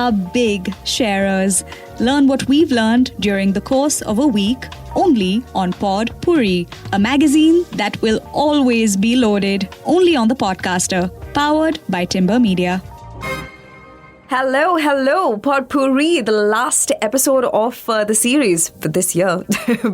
are big sharers. Learn what we've learned during the course of a week only on Pod Pourri, a magazine that will always be loaded only on the Podcaster, powered by Timbre Media. Hello, Pod Pourri, the last episode of the series for this year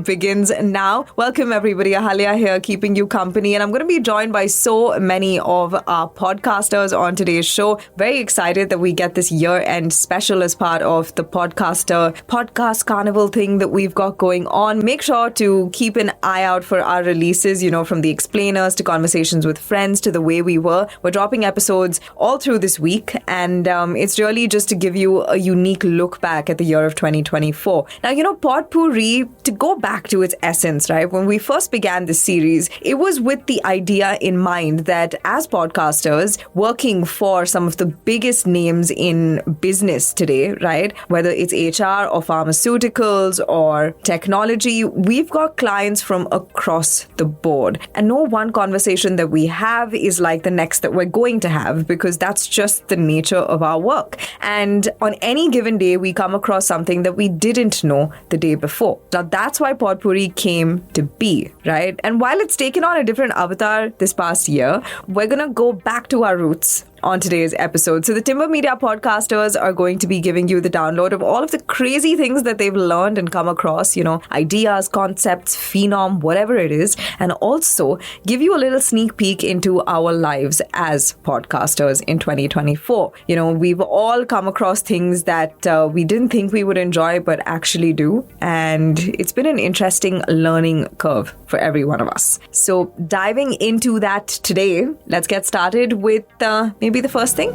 begins now. Welcome everybody, Ahalya here, keeping you company, and I'm going to be joined by so many of our podcasters on today's show. Very excited that we get this year-end special as part of the Podcaster Podcast Carnival thing that we've got going on. Make sure to keep an eye out for our releases, from the explainers to conversations with friends to the way we were. We're dropping episodes all through this week, and it's really just to give you a unique look back at the year of 2024. Now, Pod Pourri, to go back to its essence, right? When we first began this series, it was with the idea in mind that as podcasters working for some of the biggest names in business today, right? Whether it's HR or pharmaceuticals or technology, we've got clients from across the board. And no one conversation that we have is like the next that we're going to have, because that's just the nature of our work. And on any given day, we come across something that we didn't know the day before. Now, that's why Pod Pourri came to be, right? And while it's taken on a different avatar this past year, we're going to go back to our roots on today's episode. So the Timbre Media podcasters are going to be giving you the download of all of the crazy things that they've learned and come across, ideas, concepts, phenom, whatever it is, and also give you a little sneak peek into our lives as podcasters in 2024. We've all come across things that we didn't think we would enjoy, but actually do. And it's been an interesting learning curve for every one of us. So diving into that today, let's get started with maybe the first thing.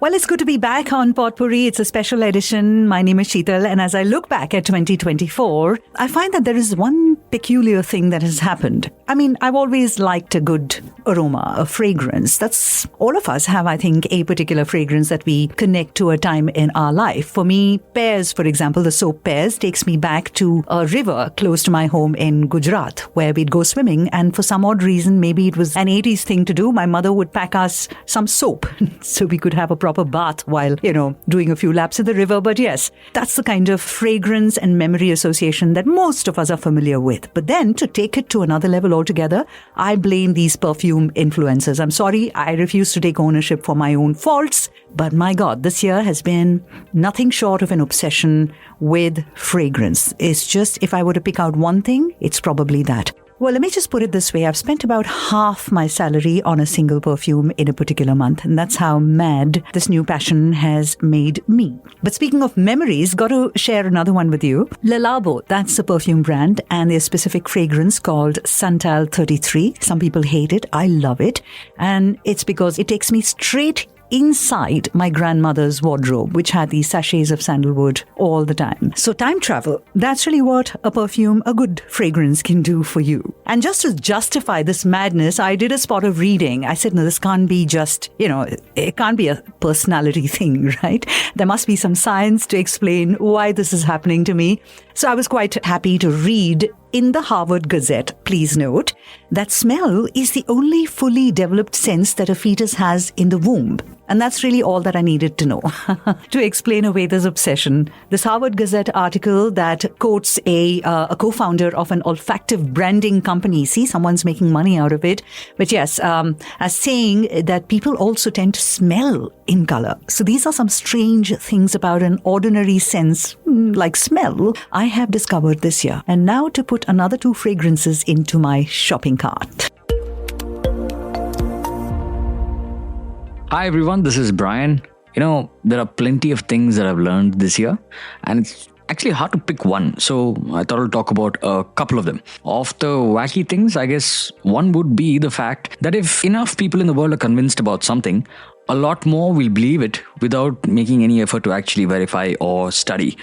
Well, it's good to be back on Pod Pourri. It's a special edition. My name is Sheetal, and as I look back at 2024, I find that there is one peculiar thing that has happened. I've always liked a good aroma, a fragrance. That's all of us have, I think, a particular fragrance that we connect to a time in our life. For me, Pears, for example, the soap Pears takes me back to a river close to my home in Gujarat, where we'd go swimming, and for some odd reason, maybe it was an 80s thing to do, my mother would pack us some soap so we could have a proper bath while, doing a few laps in the river. But yes, that's the kind of fragrance and memory association that most of us are familiar with. But then to take it to another level altogether, I blame these perfume influencers. I'm sorry, I refuse to take ownership for my own faults. But my God, this year has been nothing short of an obsession with fragrance. It's just, if I were to pick out one thing, it's probably that. Well, let me just put it this way. I've spent about half my salary on a single perfume in a particular month. And that's how mad this new passion has made me. But speaking of memories, got to share another one with you. Le Labo, that's a perfume brand, and their specific fragrance called Santal 33. Some people hate it. I love it. And it's because it takes me straight inside my grandmother's wardrobe, which had these sachets of sandalwood all the time. So time travel, that's really what a perfume, a good fragrance can do for you. And just to justify this madness, I did a spot of reading. I said, no, this can't be just, it can't be a personality thing, right? There must be some science to explain why this is happening to me. So I was quite happy to read in the Harvard Gazette, please note, that smell is the only fully developed sense that a fetus has in the womb. And that's really all that I needed to know to explain away this obsession. This Harvard Gazette article that quotes a co-founder of an olfactive branding company. See, someone's making money out of it. But yes, as saying that people also tend to smell in color. So these are some strange things about an ordinary sense, like smell, I have discovered this year. And now to put another 2 fragrances into my shopping cart. Hi everyone, this is Brian. There are plenty of things that I've learned this year, and it's actually hard to pick one. So I thought I'll talk about a couple of them. Of the wacky things, I guess one would be the fact that if enough people in the world are convinced about something, a lot more will believe it without making any effort to actually verify or study.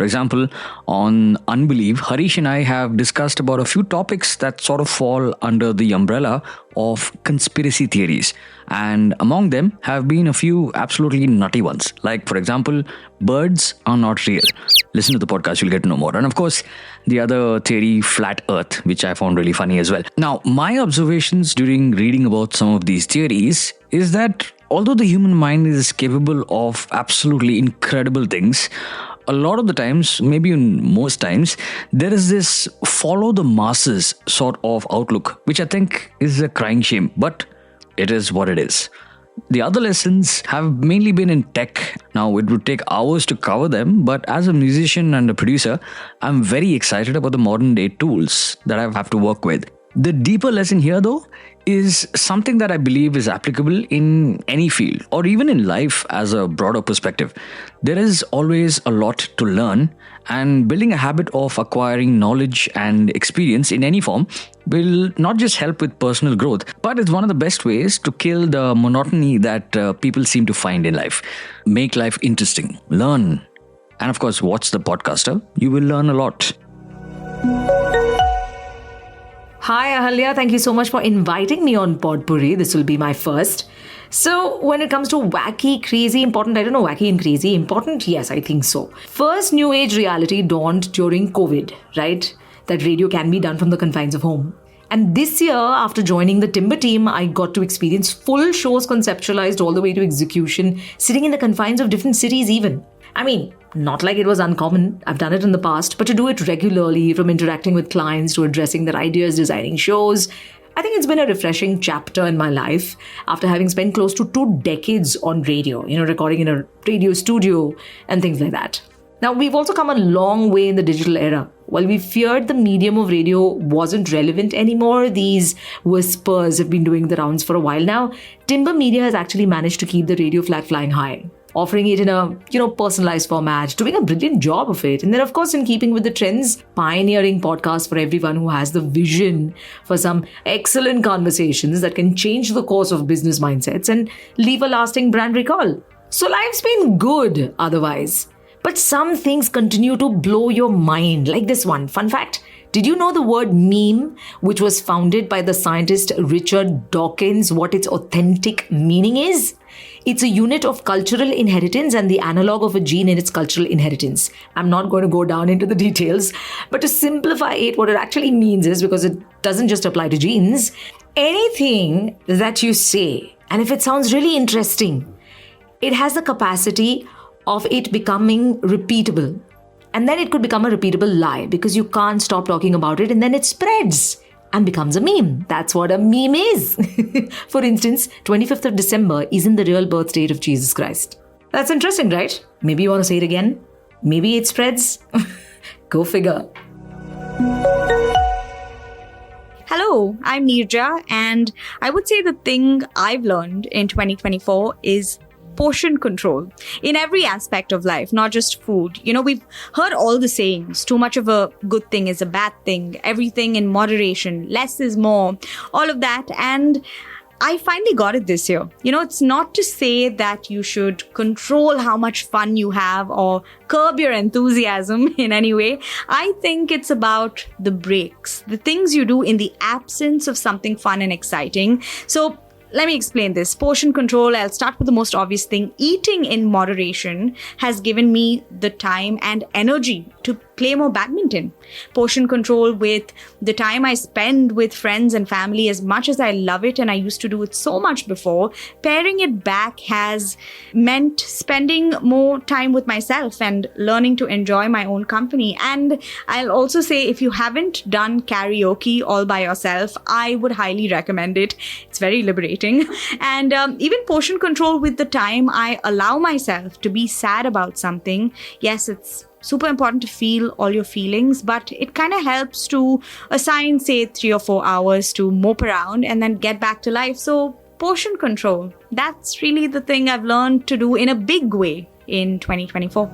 For example, on Unbelieve, Harish and I have discussed about a few topics that sort of fall under the umbrella of conspiracy theories. And among them have been a few absolutely nutty ones. Like, for example, birds are not real. Listen to the podcast, you'll get to know more. And of course, the other theory, flat earth, which I found really funny as well. Now, my observations during reading about some of these theories is that although the human mind is capable of absolutely incredible things, a lot of the times, maybe in most times, there is this follow the masses sort of outlook, which I think is a crying shame, but it is what it is. The other lessons have mainly been in tech. Now, it would take hours to cover them, but as a musician and a producer, I'm very excited about the modern day tools that I have to work with. The deeper lesson here, though, is something that I believe is applicable in any field or even in life as a broader perspective. There is always a lot to learn, and building a habit of acquiring knowledge and experience in any form will not just help with personal growth, but it's one of the best ways to kill the monotony that people seem to find in life. Make life interesting, learn, and of course, watch the podcaster. You will learn a lot. Hi Ahalya, thank you so much for inviting me on Pod Pourri. This will be my first. So when it comes to wacky, crazy, important, I don't know, wacky and crazy, important? Yes, I think so. First new age reality dawned during COVID, right? That radio can be done from the confines of home. And this year, after joining the Timbre team, I got to experience full shows conceptualized all the way to execution, sitting in the confines of different cities even. I mean, not like it was uncommon. I've done it in the past, but to do it regularly, from interacting with clients to addressing their ideas, designing shows, I think it's been a refreshing chapter in my life after having spent close to 2 decades on radio, recording in a radio studio and things like that. Now, we've also come a long way in the digital era. While we feared the medium of radio wasn't relevant anymore, these whispers have been doing the rounds for a while now. Timbre Media has actually managed to keep the radio flag flying high, offering it in a, personalized format, doing a brilliant job of it. And then, of course, in keeping with the trends, pioneering podcasts for everyone who has the vision for some excellent conversations that can change the course of business mindsets and leave a lasting brand recall. So life's been good otherwise. But some things continue to blow your mind, like this one. Fun fact, did you know the word meme, which was founded by the scientist Richard Dawkins, what its authentic meaning is? It's a unit of cultural inheritance and the analog of a gene in its cultural inheritance. I'm not going to go down into the details, but to simplify it, what it actually means is, because it doesn't just apply to genes, anything that you say, and if it sounds really interesting, it has the capacity of it becoming repeatable. And then it could become a repeatable lie because you can't stop talking about it, and then it spreads and becomes a meme. That's what a meme is. For instance, 25th of December isn't the real birth date of Jesus Christ. That's interesting, right? Maybe you want to say it again? Maybe it spreads? Go figure. Hello, I'm Neerja, and I would say the thing I've learned in 2024 is portion control in every aspect of life, not just food. We've heard all the sayings. Too much of a good thing is a bad thing. Everything in moderation. Less is more. All of that. And I finally got it this year. It's not to say that you should control how much fun you have or curb your enthusiasm in any way. I think it's about the breaks, the things you do in the absence of something fun and exciting. So let me explain this. Portion control, I'll start with the most obvious thing. Eating in moderation has given me the time and energy to play more badminton. Portion control with the time I spend with friends and family, as much as I love it and I used to do it so much before, paring it back has meant spending more time with myself and learning to enjoy my own company. And I'll also say, if you haven't done karaoke all by yourself, I would highly recommend it. It's very liberating. And even portion control with the time I allow myself to be sad about something. Yes, it's super important to feel all your feelings, but it kind of helps to assign, say, 3 or 4 hours to mope around and then get back to life. So portion control, that's really the thing I've learned to do in a big way in 2024.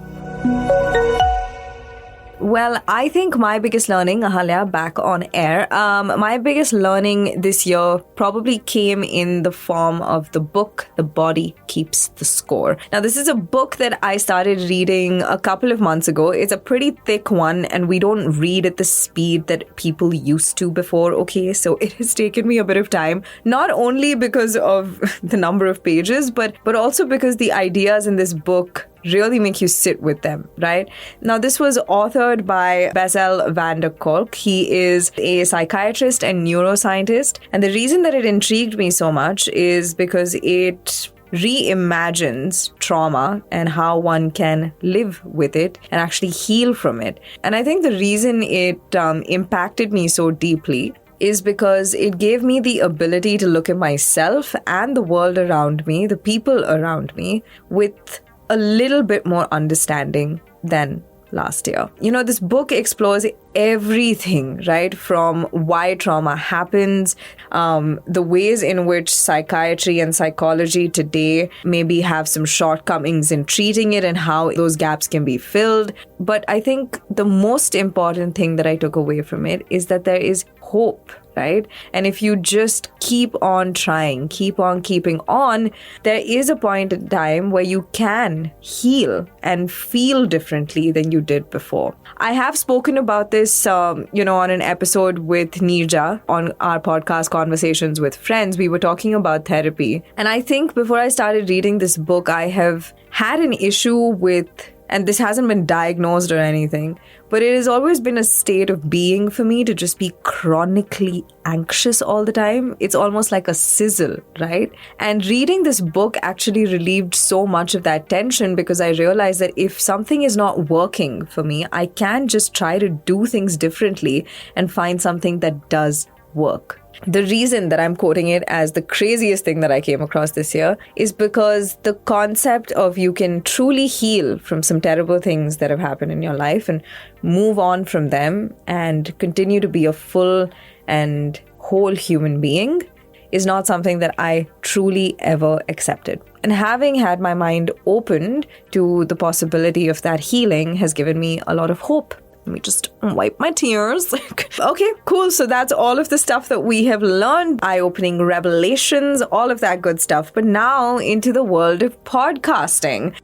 Well, I think my biggest learning, Ahalya, back on air, my biggest learning this year probably came in the form of the book, The Body Keeps the Score. Now, this is a book that I started reading a couple of months ago. It's a pretty thick one, and we don't read at the speed that people used to before, okay? So it has taken me a bit of time, not only because of the number of pages, but also because the ideas in this book really make you sit with them, right? Now, this was authored by Bessel van der Kolk. He is a psychiatrist and neuroscientist. And the reason that it intrigued me so much is because it reimagines trauma and how one can live with it and actually heal from it. And I think the reason it impacted me so deeply is because it gave me the ability to look at myself and the world around me, the people around me, with a little bit more understanding than last year. You know, this book explores everything, right? From why trauma happens, the ways in which psychiatry and psychology today maybe have some shortcomings in treating it and how those gaps can be filled. But I think the most important thing that I took away from it is that there is hope, right? And if you just keep on trying, keep on keeping on, there is a point in time where you can heal and feel differently than you did before. I have spoken about this, on an episode with Neerja on our podcast Conversations with Friends. We were talking about therapy. And I think before I started reading this book, I have had an issue with, and this hasn't been diagnosed or anything, but it has always been a state of being for me to just be chronically anxious all the time. It's almost like a sizzle, right? And reading this book actually relieved so much of that tension because I realized that if something is not working for me, I can just try to do things differently and find something that does work. The reason that I'm quoting it as the craziest thing that I came across this year is because the concept of you can truly heal from some terrible things that have happened in your life and move on from them and continue to be a full and whole human being is not something that I truly ever accepted. And having had my mind opened to the possibility of that healing has given me a lot of hope. Let me just wipe my tears. Okay, cool. So that's all of the stuff that we have learned, eye-opening revelations, all of that good stuff. But now into the world of podcasting.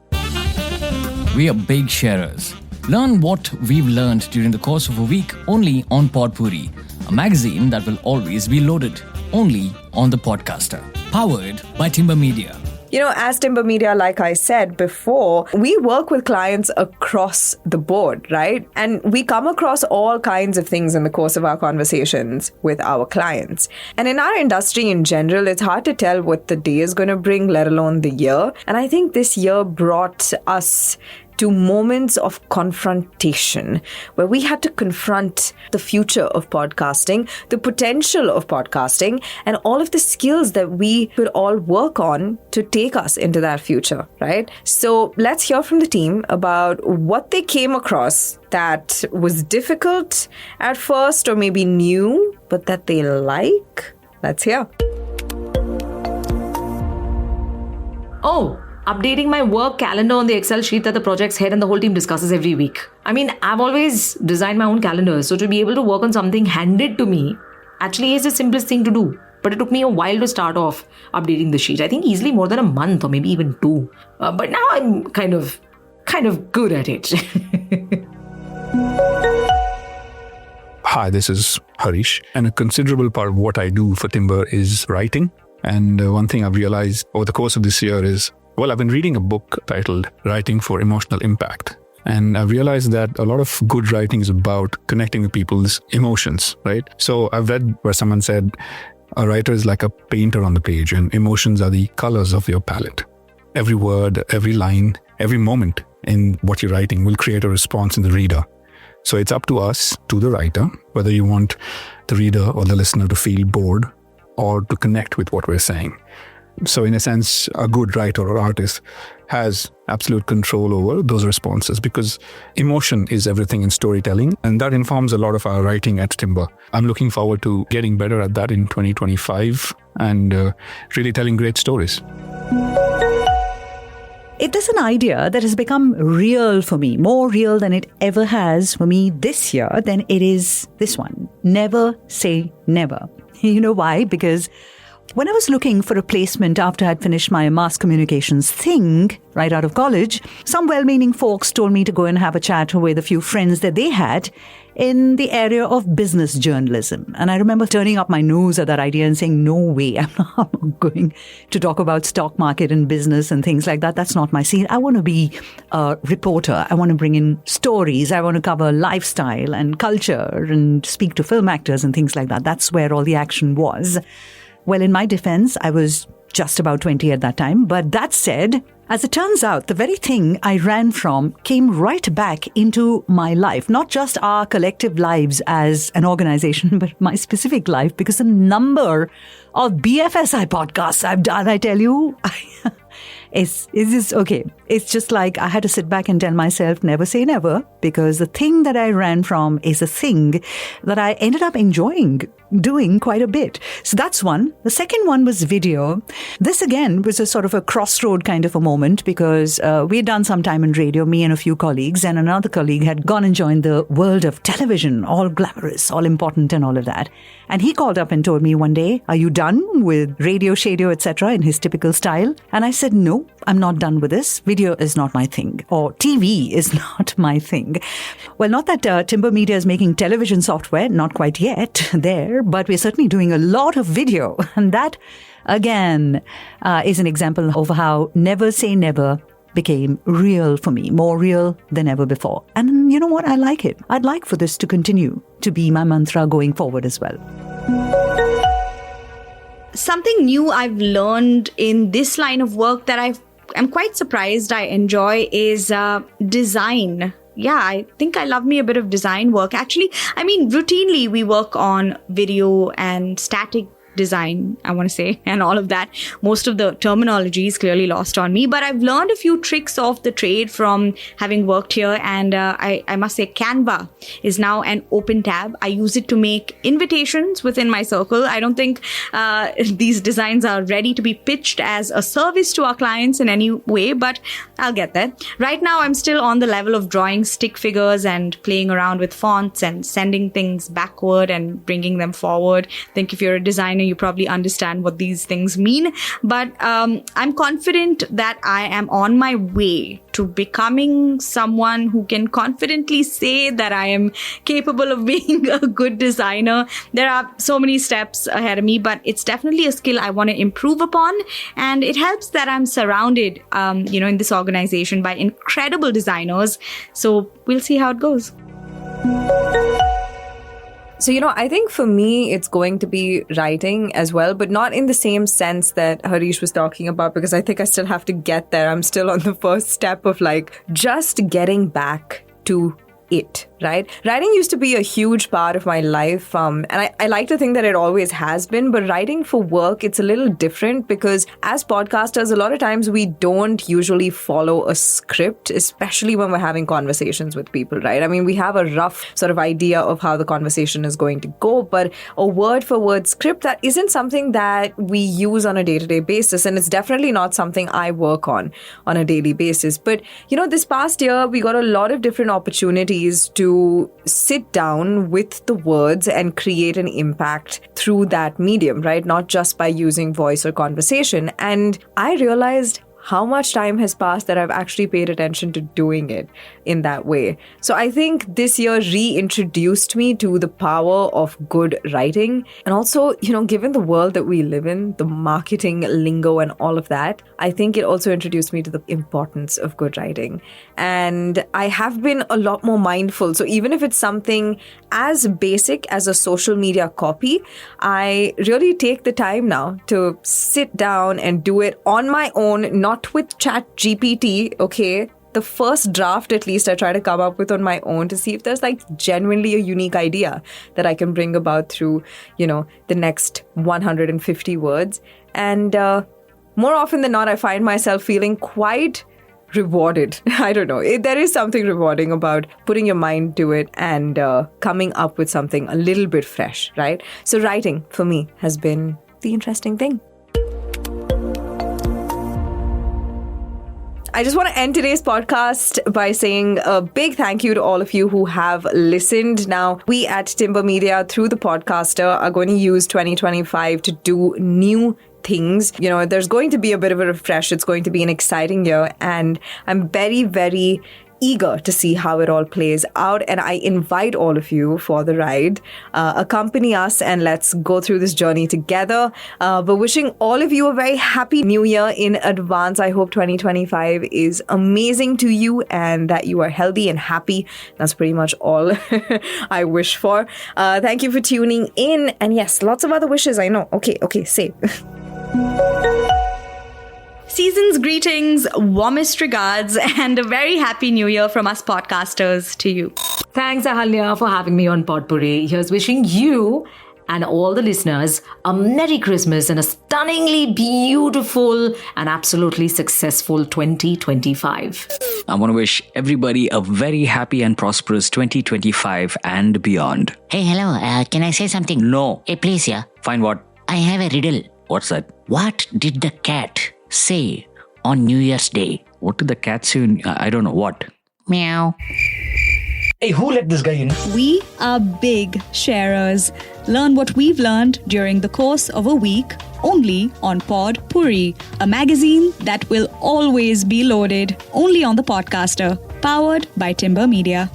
We are big sharers. Learn what we've learned during the course of a week only on Pod Pourri, a magazine that will always be loaded, only on the Podcaster. Powered by Timbre Media. You know, as Timbre Media, like I said before, we work with clients across the board, right? And we come across all kinds of things in the course of our conversations with our clients. And in our industry in general, it's hard to tell what the day is going to bring, let alone the year. And I think this year brought us to moments of confrontation where we had to confront the future of podcasting, the potential of podcasting, and all of the skills that we could all work on to take us into that future, right? So let's hear from the team about what they came across that was difficult at first or maybe new, but that they like. Let's hear. Oh, updating my work calendar on the Excel sheet that the project's head and the whole team discusses every week. I mean, I've always designed my own calendars, so to be able to work on something handed to me actually is the simplest thing to do. But it took me a while to start off updating the sheet. I think easily more than a month or maybe even 2. But now I'm kind of good at it. Hi, this is Harish, and a considerable part of what I do for Timbre is writing. And one thing I've realized over the course of this year is, well, I've been reading a book titled Writing for Emotional Impact. And I've realized that a lot of good writing is about connecting with people's emotions, right? So I've read where someone said, a writer is like a painter on the page and emotions are the colors of your palette. Every word, every line, every moment in what you're writing will create a response in the reader. So it's up to us, to the writer, whether you want the reader or the listener to feel bored or to connect with what we're saying. So in a sense, a good writer or artist has absolute control over those responses because emotion is everything in storytelling, and that informs a lot of our writing at Timbre. I'm looking forward to getting better at that in 2025 and really telling great stories. it is an idea that has become real for me, more real than it ever has for me this year than it is this one. Never say never. You know why? Because when I was looking for a placement after I'd finished my mass communications thing right out of college, some well-meaning folks told me to go and have a chat with a few friends that they had in the area of business journalism. And I remember turning up my nose at that idea and saying, no way, I'm not going to talk about stock market and business and things like that. That's not my scene. I want to be a reporter. I want to bring in stories. I want to cover lifestyle and culture and speak to film actors and things like that. That's where all the action was. Well, in my defense, I was just about 20 at that time. But that said, as it turns out, the very thing I ran from came right back into my life, not just our collective lives as an organization, but my specific life, because the number of BFSI podcasts I've done, I tell you, is okay. It's just like I had to sit back and tell myself, never say never, because the thing that I ran from is a thing that I ended up enjoying doing quite a bit. So that's one. The second one was video. This again was a sort of a crossroad kind of a moment because we had done some time in radio, me and a few colleagues, and another colleague had gone and joined the world of television, all glamorous, all important and all of that. And he called up and told me one day, are you done with radio, shadio, etc. in his typical style? And I said, no, I'm not done with this. Video is not my thing, or TV is not my thing. Well, not that Timbre Media is making television software, not quite yet there, but we're certainly doing a lot of video. And that, again, is an example of how never say never became real for me, more real than ever before. And you know what? I like it. I'd like for this to continue to be my mantra going forward as well. Something new I've learned in this line of work that I'm quite surprised I enjoy is design. Yeah, I think I love me a bit of design work. Actually, I mean, routinely we work on video and static design, I want to say, and all of that. Most of the terminology is clearly lost on me, but I've learned a few tricks of the trade from having worked here. And I must say Canva is now an open tab. I use it to make invitations within my circle. I don't think these designs are ready to be pitched as a service to our clients in any way, but I'll get there. Right now, I'm still on the level of drawing stick figures and playing around with fonts and sending things backward and bringing them forward. I think if you're a designer, you probably understand what these things mean. But I'm confident that I am on my way to becoming someone who can confidently say that I am capable of being a good designer. There are so many steps ahead of me, but it's definitely a skill I want to improve upon. And it helps that I'm surrounded, in this organization by incredible designers. So we'll see how it goes. So, I think for me, it's going to be writing as well, but not in the same sense that Harish was talking about, because I think I still have to get there. I'm still on the first step of just getting back to it, right? Writing used to be a huge part of my life. And I like to think that it always has been, but writing for work, it's a little different because as podcasters, a lot of times we don't usually follow a script, especially when we're having conversations with people, right? I mean, we have a rough sort of idea of how the conversation is going to go, but a word for word script, that isn't something that we use on a day-to-day basis. And it's definitely not something I work on a daily basis. But, this past year, we got a lot of different opportunities to sit down with the words and create an impact through that medium, right? Not just by using voice or conversation. And I realized how much time has passed that I've actually paid attention to doing it in that way. So I think this year reintroduced me to the power of good writing. And also, given the world that we live in, the marketing lingo and all of that, I think it also introduced me to the importance of good writing. And I have been a lot more mindful. So even if it's something as basic as a social media copy, I really take the time now to sit down and do it on my own, not with ChatGPT, okay? The first draft, at least, I try to come up with on my own to see if there's genuinely a unique idea that I can bring about through, the next 150 words. And more often than not, I find myself feeling quite rewarded. I don't know. There is something rewarding about putting your mind to it and coming up with something a little bit fresh, right? So writing, for me, has been the interesting thing. I just want to end today's podcast by saying a big thank you to all of you who have listened. Now, we at Timbre Media, through the podcaster, are going to use 2025 to do new things. You know, there's going to be a bit of a refresh. It's going to be an exciting year. And I'm very, very eager to see how it all plays out, and I invite all of you for the ride. Accompany us and let's go through this journey together. But wishing all of you a very happy new year in advance. I hope 2025 is amazing to you and that you are healthy and happy. That's pretty much all I wish for. Thank you for tuning in, and yes, lots of other wishes, I know. Okay, say. Season's greetings, warmest regards, and a very happy new year from us podcasters to you. Thanks, Ahalya, for having me on Pod Pourri. Here's wishing you and all the listeners a Merry Christmas and a stunningly beautiful and absolutely successful 2025. I want to wish everybody a very happy and prosperous 2025 and beyond. Hey, hello. Can I say something? No. Hey, please, yeah. Fine, what? I have a riddle. What's that? What did the cat say on New Year's Day? What did the cat say? I don't know. What? Meow. Hey, who let this guy in? We are big sharers. Learn what we've learned during the course of a week only on Pod Pourri, a magazine that will always be loaded only on the podcaster, powered by Timbre Media.